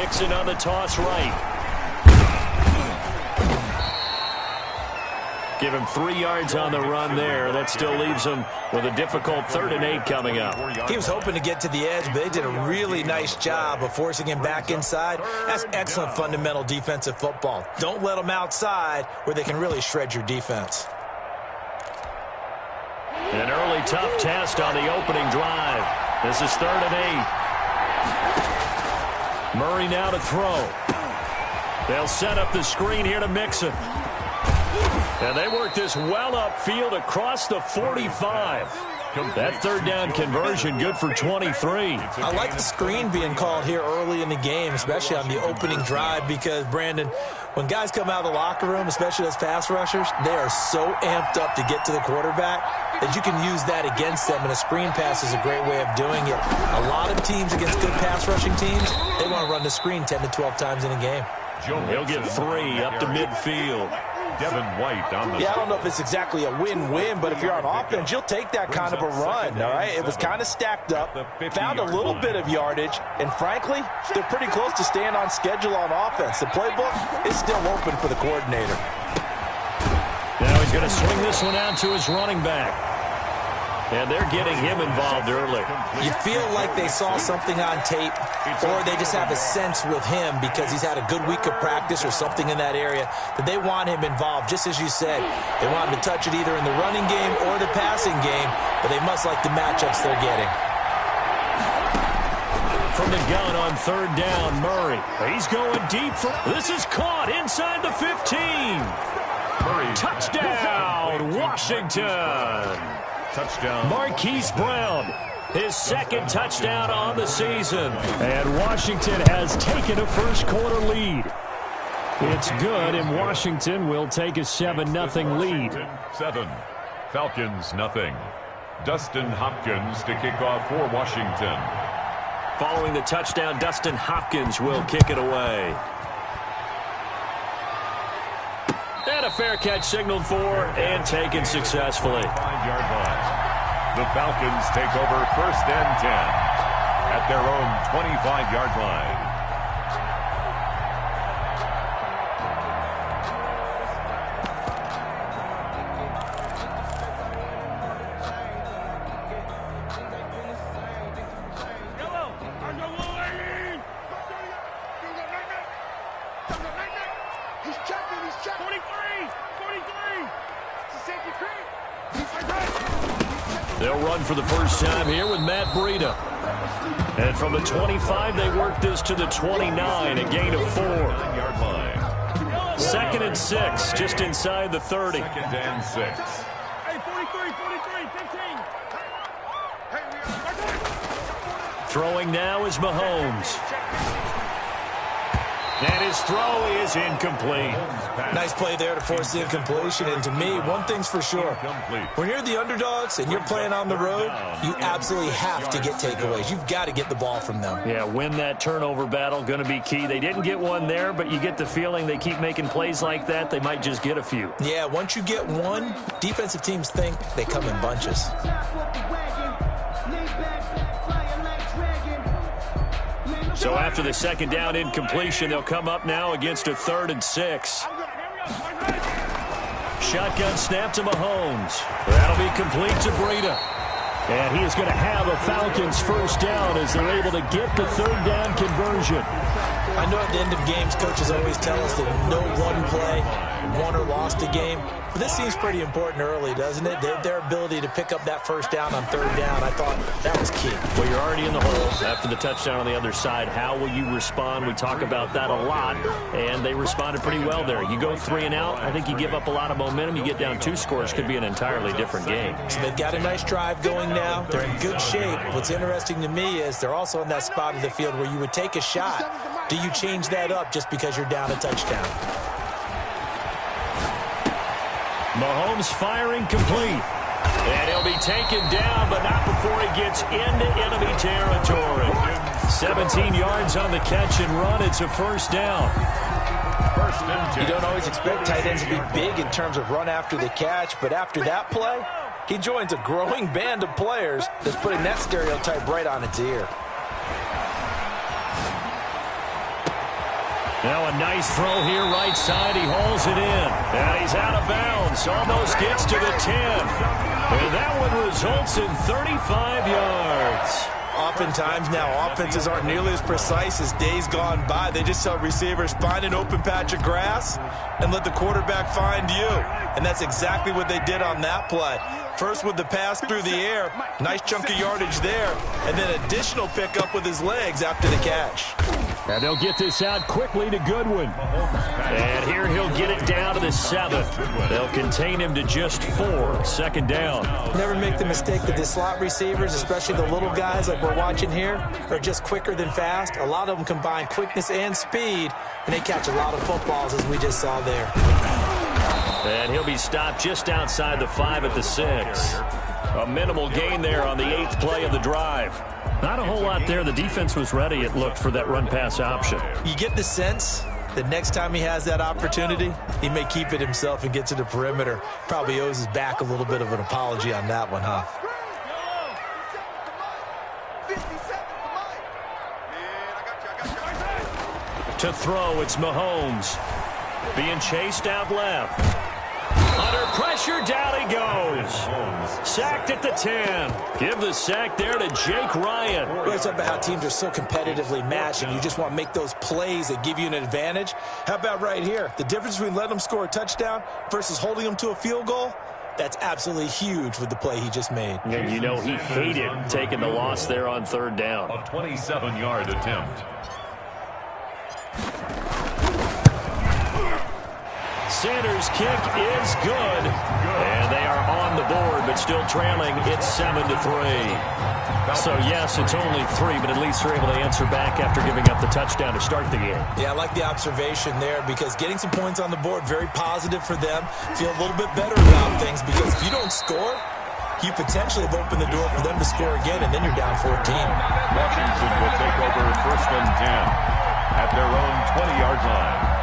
Mixon on the toss right. Give him 3 yards on the run there. That still leaves him with a difficult 3rd and 8 coming up. He was hoping to get to the edge, but they did a really nice job of forcing him back inside. That's excellent fundamental defensive football. Don't let them outside where they can really shred your defense. An early tough test on the opening drive. This is 3rd and 8. Murray now to throw. They'll set up the screen here to Mixon. And they work this well upfield across the 45. That 3rd down conversion good for 23. I like the screen being called here early in the game, especially on the opening drive, because, Brandon, when guys come out of the locker room, especially those pass rushers, they are so amped up to get to the quarterback that you can use that against them, and a screen pass is a great way of doing it. A lot of teams against good pass rushing teams, they want to run the screen 10 to 12 times in a game. He'll get 3 up to midfield. Devin White on the I don't know if it's exactly a win-win, but if you're on offense, you'll take that kind of a run, all right? It was kind of stacked up, found a little bit of yardage, and frankly, they're pretty close to staying on schedule on offense. The playbook is still open for the coordinator. Now he's going to swing this one out to his running back. And they're getting him involved early. You feel like they saw something on tape, or they just have a sense with him because he's had a good week of practice or something in that area that they want him involved. Just as you said, they want him to touch it either in the running game or the passing game, but they must like the matchups they're getting. From the gun on 3rd down, Murray. He's going deep. This is caught inside the 15. Murray. Touchdown, Washington. Touchdown. Marquise Brown, his 2nd touchdown on the season. And Washington has taken a first-quarter lead. It's good, and Washington will take a 7-0 lead. 7. Falcons, nothing. Dustin Hopkins to kick off for Washington. Following the touchdown, Dustin Hopkins will kick it away. And a fair catch signaled for and taken successfully. 5-yard line. The Falcons take over 1st and 10 at their own 25-yard line. They'll run for the first time here with Matt Breida. And from the 25, they work this to the 29, a gain of 4. 9-yard line. 2nd and 6, just inside the 30. 2nd and 6. Hey, 43, 15. Throwing now is Mahomes. And his throw is incomplete. Nice play there to force the incompletion. And to me, one thing's for sure. When you're the underdogs and you're playing on the road, you absolutely have to get takeaways. You've got to get the ball from them. Yeah, win that turnover battle, going to be key. They didn't get one there, but you get the feeling they keep making plays like that, they might just get a few. Yeah, once you get one, defensive teams think they come in bunches. So after the 2nd down incompletion, they'll come up now against a 3rd and 6. Shotgun snap to Mahomes. That'll be complete to Breida. And he is going to have a Falcons first down as they're able to get the 3rd down conversion. I know at the end of games, coaches always tell us that no one play won or lost a game. But this seems pretty important early, doesn't it? Their ability to pick up that first down on 3rd down, I thought that was key. Well, you're already in the hole after the touchdown on the other side. How will you respond? We talk about that a lot, and they responded pretty well there. You go 3 and out, I think you give up a lot of momentum. You get down 2 scores, could be an entirely different game. So they've got a nice drive going now. They're in good shape. What's interesting to me is they're also in that spot of the field where you would take a shot. Do you change that up just because you're down a touchdown? Mahomes firing complete. And he'll be taken down, but not before he gets into enemy territory. 17 yards on the catch and run. It's a first down. You don't always expect tight ends to be big in terms of run after the catch, but after that play, he joins a growing band of players that's putting that stereotype right on its ear. Now a nice throw here right side. He hauls it in. And he's out of bounds. Almost gets to the 10. And that one results in 35 yards. Oftentimes now, offenses aren't nearly as precise as days gone by. They just tell receivers, find an open patch of grass and let the quarterback find you. And that's exactly what they did on that play. First with the pass through the air, nice chunk of yardage there, and then additional pickup with his legs after the catch. And they'll get this out quickly to Goodwin. And here he'll get it down to the 7. They'll contain him to just 4. Second down. Never make the mistake that the slot receivers, especially the little guys like we're watching here, are just quicker than fast. A lot of them combine quickness and speed, and they catch a lot of footballs, as we just saw there. And he'll be stopped just outside the 5 at the 6. A minimal gain there on the 8th play of the drive. Not a whole lot there. The defense was ready, it looked, for that run-pass option. You get the sense that next time he has that opportunity, he may keep it himself and get to the perimeter. Probably owes his back a little bit of an apology on that one, huh? To throw, it's Mahomes. Being chased out left. Under pressure, down he goes. Sacked at the 10. Give the sack there to Jake Ryan. We always talk about how teams are so competitively matched, and you just want to make those plays that give you an advantage. How about right here? The difference between letting them score a touchdown versus holding them to a field goal, that's absolutely huge with the play he just made. And you know he hated taking the loss there on 3rd down. A 27-yard attempt. Sanders' kick is good. And they are on the board, but still trailing. It's 7-3. So, yes, it's only 3, but at least they're able to answer back after giving up the touchdown to start the game. Yeah, I like the observation there because getting some points on the board, very positive for them. Feel a little bit better about things because if you don't score, you potentially have opened the door for them to score again, and then you're down 14. Washington will take over 1st and 10 at their own 20-yard line.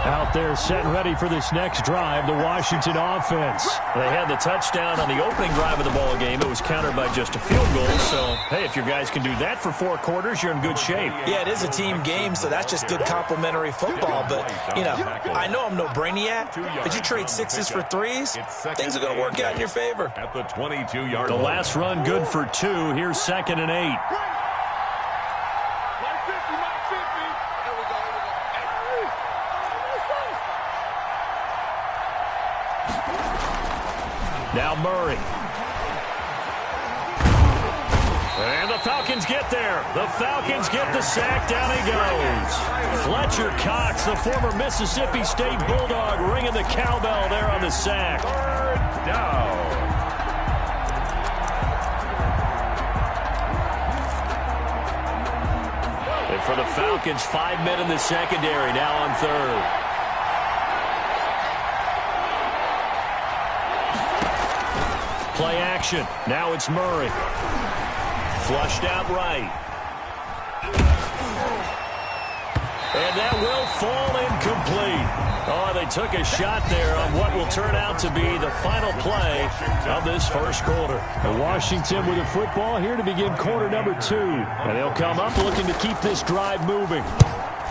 Out there set and ready for this next drive, the Washington offense. They had the touchdown on the opening drive of the ball game. It was countered by just a field goal. So, hey, if your guys can do that for 4 quarters, you're in good shape. Yeah, it is a team game, so that's just good complimentary football. But, you know, I know I'm no brainiac, but you trade 6s for 3s, things are going to work out in your favor. At the 22-yard line. The last run good for 2. Here's 2nd and 8. Now Murray. And the Falcons get there. The Falcons get the sack. Down he goes. Fletcher Cox, the former Mississippi State Bulldog, ringing the cowbell there on the sack. 3rd down. And for the Falcons, 5 men in the secondary, now on 3rd. Play action. Now it's Murray. Flushed out right. And that will fall incomplete. Oh, they took a shot there on what will turn out to be the final play of this 1st quarter. And Washington with the football here to begin quarter number 2. And they'll come up looking to keep this drive moving.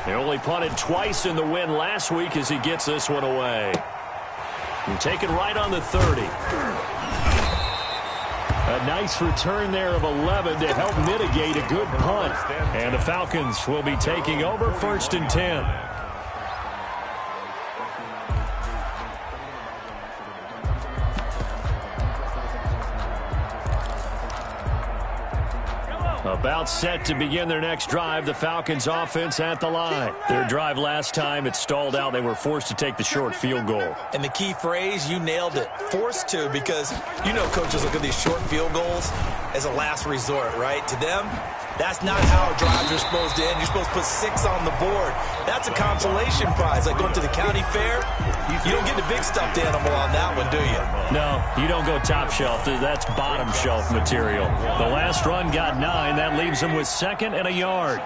They only punted twice in the win last week as he gets this one away. And take it right on the 30. A nice return there of 11 to help mitigate a good punt. And the Falcons will be taking over 1st and 10. About set to begin their next drive. The Falcons offense at the line. Their drive last time, it stalled out. They were forced to take the short field goal. And the key phrase, you nailed it, forced to, because you know coaches look at these short field goals as a last resort, right? To them, that's not how drives are supposed to end. You're supposed to put 6 on the board. That's a consolation prize. Like going to the county fair, you don't get the big stuffed animal on that one, do you? No, you don't go top shelf. That's bottom shelf material. The last run got 9. That leaves them with 2nd and a yard.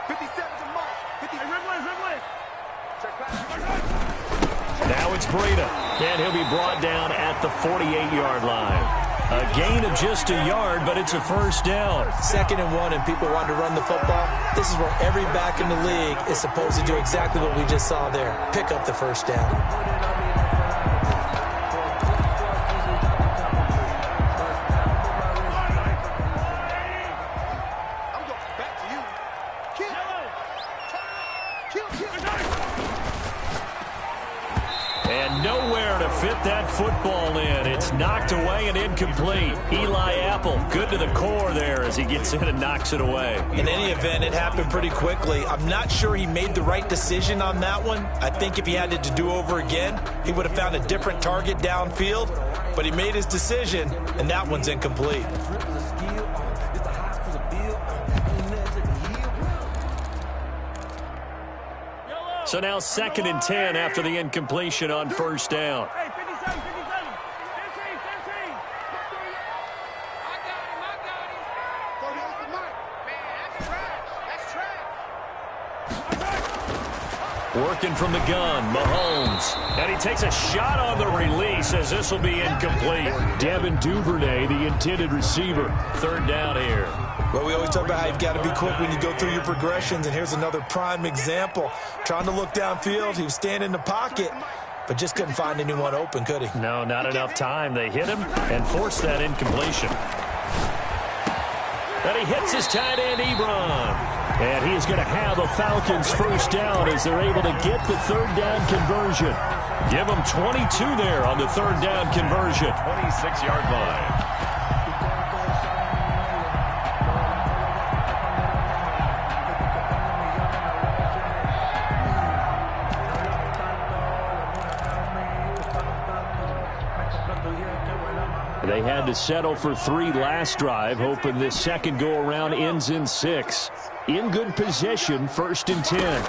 57 to Mark. 50. Now it's Breida. And he'll be brought down at the 48-yard line. A gain of just a yard, but it's a first down. 2nd and 1, and people want to run the football. This is where every back in the league is supposed to do exactly what we just saw there. Pick up the first down. And nowhere to fit that football in. It's knocked away and incomplete. Eli Apple, good to the core there as he gets in and knocks it away. In any event, it happened pretty quickly. I'm not sure he made the right decision on that one. I think if he had it to do over again, he would have found a different target downfield. But he made his decision, and that one's incomplete. So now 2nd and 10 after the incompletion on first down. Working from the gun, Mahomes. And he takes a shot on the release as this will be incomplete. Devin Duvernay, the intended receiver. 3rd down here. Well, we always talk about how you've got to be quick when you go through your progressions, and here's another prime example. Trying to look downfield, he was standing in the pocket, but just couldn't find anyone open, could he? No, not enough time. They hit him and forced that incompletion. And he hits his tight end, Ebron. And he is going to have a Falcons first down as they're able to get the 3rd down conversion. Give them 22 there on the 3rd down conversion. 26-yard line. They had to settle for 3 last drive, hoping this second go-around ends in 6. In good position, 1st and 10.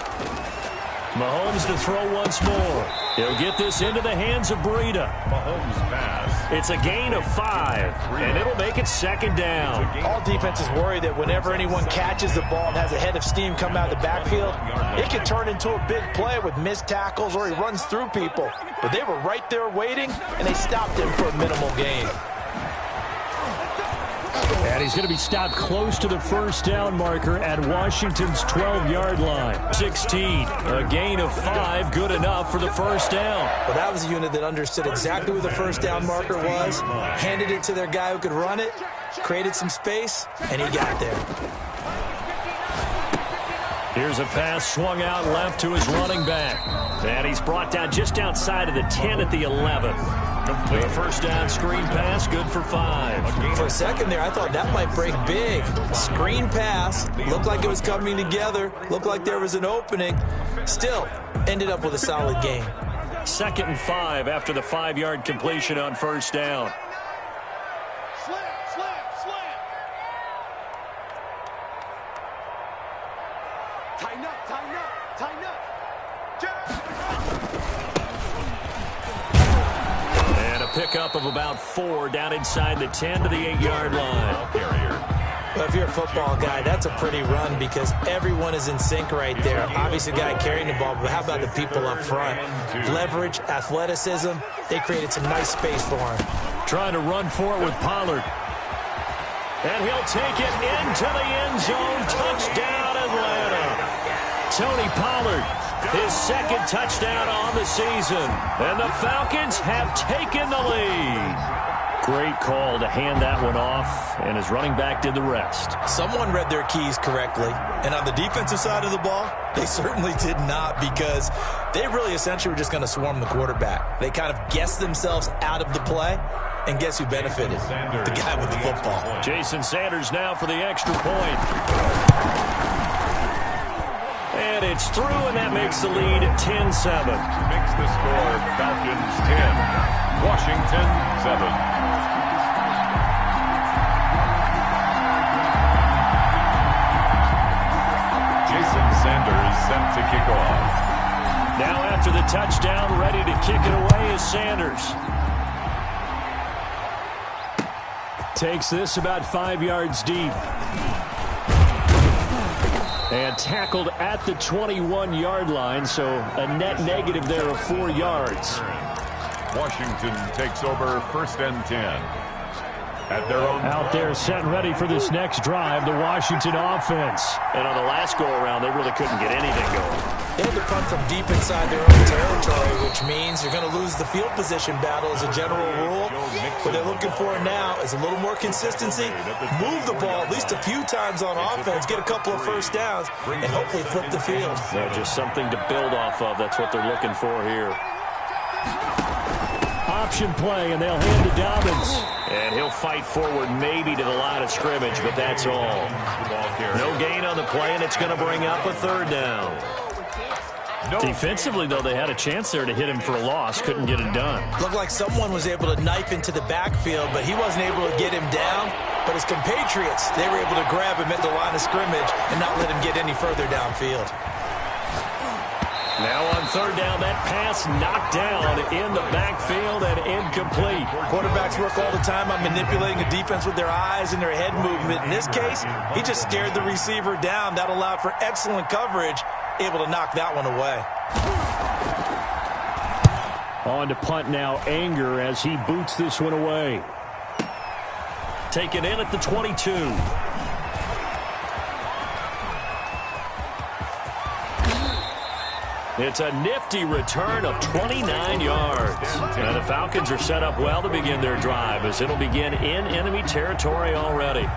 Mahomes to throw once more. He'll get this into the hands of Breida. Mahomes pass. It's a gain of 5, and it'll make it 2nd down. All defenses worry that whenever anyone catches the ball and has a head of steam come out of the backfield, it can turn into a big play with missed tackles or he runs through people. But they were right there waiting, and they stopped him for a minimal gain. And he's going to be stopped close to the first down marker at Washington's 12-yard line. 16, a gain of 5, good enough for the first down. Well, that was a unit that understood exactly where the first down marker was, handed it to their guy who could run it, created some space, and he got there. Here's a pass swung out left to his running back. And he's brought down just outside of the 10 at the 11. The first down screen pass, good for 5. For a second there, I thought that might break big. Screen pass, looked like it was coming together, looked like there was an opening. Still, ended up with a solid gain. 2nd and 5 after the 5-yard completion on first down. Tighten up, tighten up, tighten up. And a pickup of about 4 down inside the 10 to the 8-yard line. Well, if you're a football guy, that's a pretty run because everyone is in sync right there. Obviously, the guy carrying the ball, but how about the people up front? Leverage, athleticism, they created some nice space for him. Trying to run for it with Pollard. And he'll take it into the end zone. Touchdown, Atlanta. Tony Pollard, his 2nd touchdown on the season. And the Falcons have taken the lead. Great call to hand that one off, and his running back did the rest. Someone read their keys correctly, and on the defensive side of the ball, they certainly did not because they really essentially were just going to swarm the quarterback. They kind of guessed themselves out of the play, and guess who benefited? The guy with the football. Jason Sanders now for the extra point. And it's through, and that makes the lead 10-7. Makes the score Falcons 10, Washington 7. Sanders set to kick off. Now after the touchdown, ready to kick it away is Sanders. Takes this about 5 yards deep. And tackled at the 21-yard line, so a net negative there of 4 yards. Washington takes over 1st and 10. At their own out there set ready for this next drive, the Washington offense. And on the last go-around, they really couldn't get anything going. They had to punt from deep inside their own territory, which means you're going to lose the field position battle as a general rule. What they're looking for now is a little more consistency, move the ball at least a few times on offense, get a couple of first downs, and hopefully flip the field. Yeah, just something to build off of. That's what they're looking for here. Option play, and they'll hand to Dobbins. And he'll fight forward maybe to the line of scrimmage, but that's all. No gain on the play, and it's going to bring up a third down. Defensively, though, they had a chance there to hit him for a loss. Couldn't get it done. Looked like someone was able to knife into the backfield, but he wasn't able to get him down. But his compatriots, they were able to grab him at the line of scrimmage and not let him get any further downfield. Now on third down, that pass knocked down in the backfield and incomplete. Quarterbacks work all the time on manipulating a defense with their eyes and their head movement. In this case, he just stared the receiver down. That allowed for excellent coverage, able to knock that one away. On to punt now, Anger, as he boots this one away. Taken in at the 22. It's a nifty return of 29 yards. And the Falcons are set up well to begin their drive, as it'll begin in enemy territory already.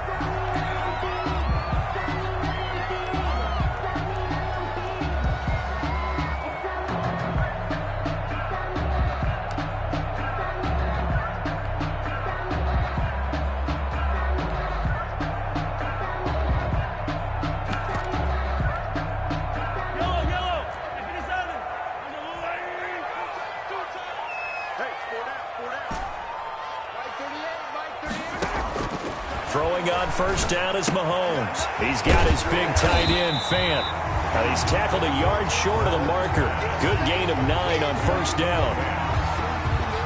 Throwing on first down is Mahomes. He's got his big tight end, Fant. And he's tackled a yard short of the marker. Good gain of 9 on first down.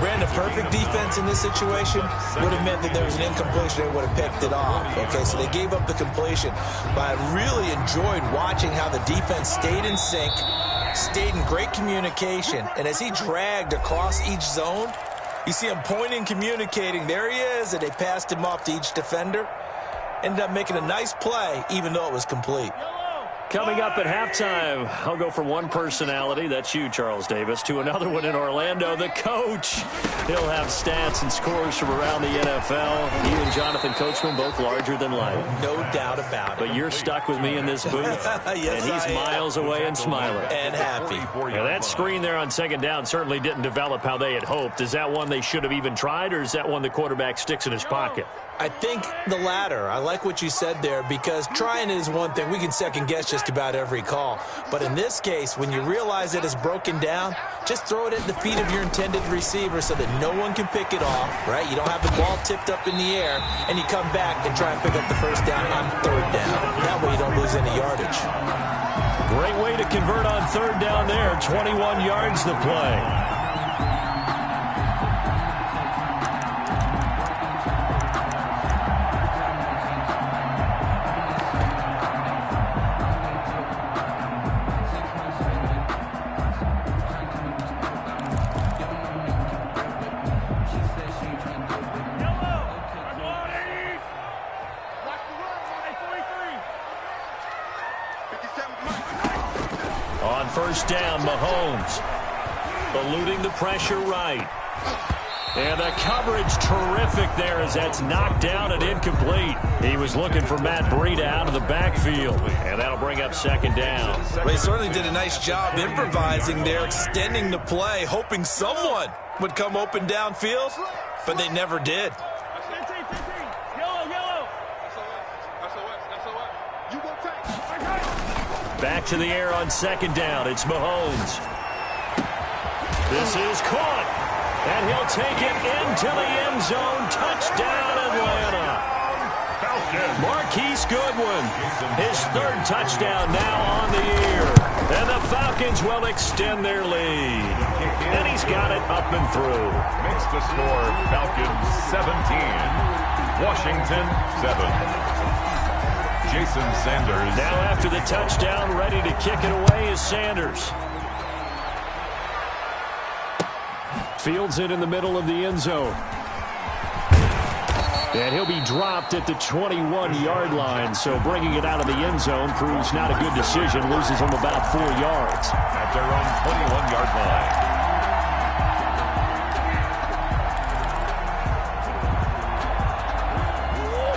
Brandon, perfect defense in this situation would have meant that there was an incompletion. They would have picked it off. Okay, so they gave up the completion. But I really enjoyed watching how the defense stayed in sync, stayed in great communication. And as he dragged across each zone, you see him pointing, communicating. There he is, and they passed him off to each defender. Ended up making a nice play, even though it was complete. Coming up at halftime, I'll go from one personality, that's you, Charles Davis, to another one in Orlando, the coach. He'll have stats and scores from around the NFL. He and Jonathan Coachman, both larger than life. No doubt about it. But you're stuck with me in this booth, yes, and he's miles away and smiling. And happy. Now, that screen there on second down certainly didn't develop how they had hoped. Is that one they should have even tried, or is that one the quarterback sticks in his pocket? I think the latter. I like what you said there, because trying is one thing. We can second-guess just about every call. But in this case, when you realize that it's broken down, just throw it at the feet of your intended receiver so that no one can pick it off, right? You don't have the ball tipped up in the air, and you come back and try and pick up the first down on third down. That way you don't lose any yardage. Great way to convert on third down there. 21 yards to play. First down, Mahomes. Eluding the pressure right. And the coverage terrific there as that's knocked down and incomplete. He was looking for Matt Breida out of the backfield. And that'll bring up second down. Well, he certainly did a nice job improvising there, extending the play, hoping someone would come open downfield, but they never did. Back to the air on second down. It's Mahomes. This is caught. And he'll take it into the end zone. Touchdown, Atlanta. Marquise Goodwin, his third touchdown now on the year. And the Falcons will extend their lead. And he's got it up and through. Makes the score Falcons 17, Washington 7. Jason Sanders. Now after the touchdown, ready to kick it away is Sanders. Fields it in the middle of the end zone. And he'll be dropped at the 21-yard line. So bringing it out of the end zone proves not a good decision. Loses him about 4 yards. At their own 21-yard line.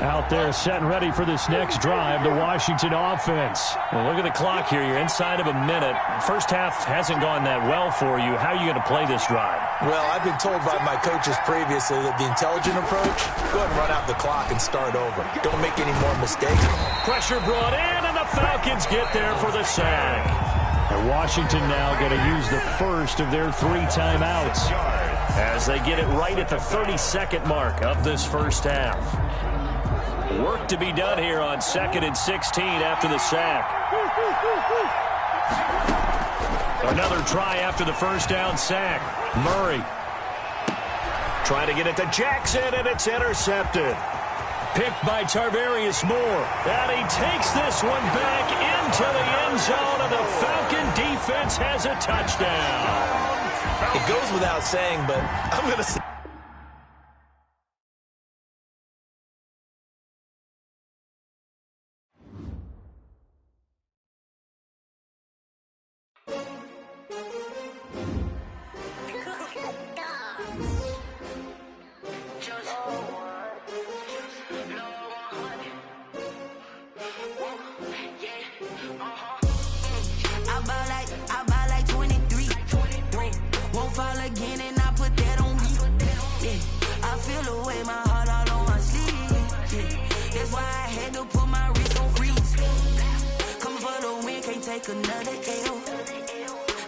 Out there set and ready for this next drive, the Washington offense. Well, look at the clock here. You're inside of a minute. First half hasn't gone that well for you. How are you going to play this drive? Well, I've been told by my coaches previously that the intelligent approach, go ahead and run out the clock and start over. Don't make any more mistakes. Pressure brought in, and the Falcons get there for the sack. And Washington now going to use the first of their 3 timeouts as they get it right at the 32nd mark of this first half. Work to be done here on 2nd and 16 after the sack. Another try after the first down sack. Murray trying to get it to Jackson, and it's intercepted. Picked by Tarvarius Moore. And he takes this one back into the end zone, and the Falcon defense has a touchdown. It goes without saying, but I'm going to say another L.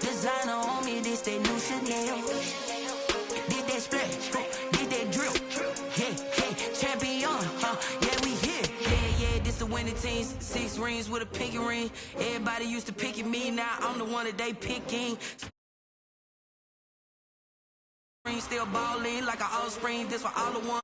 Designer on me, this that new Chanel. Did that splash, did that drill. Yeah, champion, yeah, we here. Yeah, this the winning team. 6 rings with a pinky ring. Everybody used to pick at me, now I'm the one that they picking. Still balling like an offspring, this for all the ones.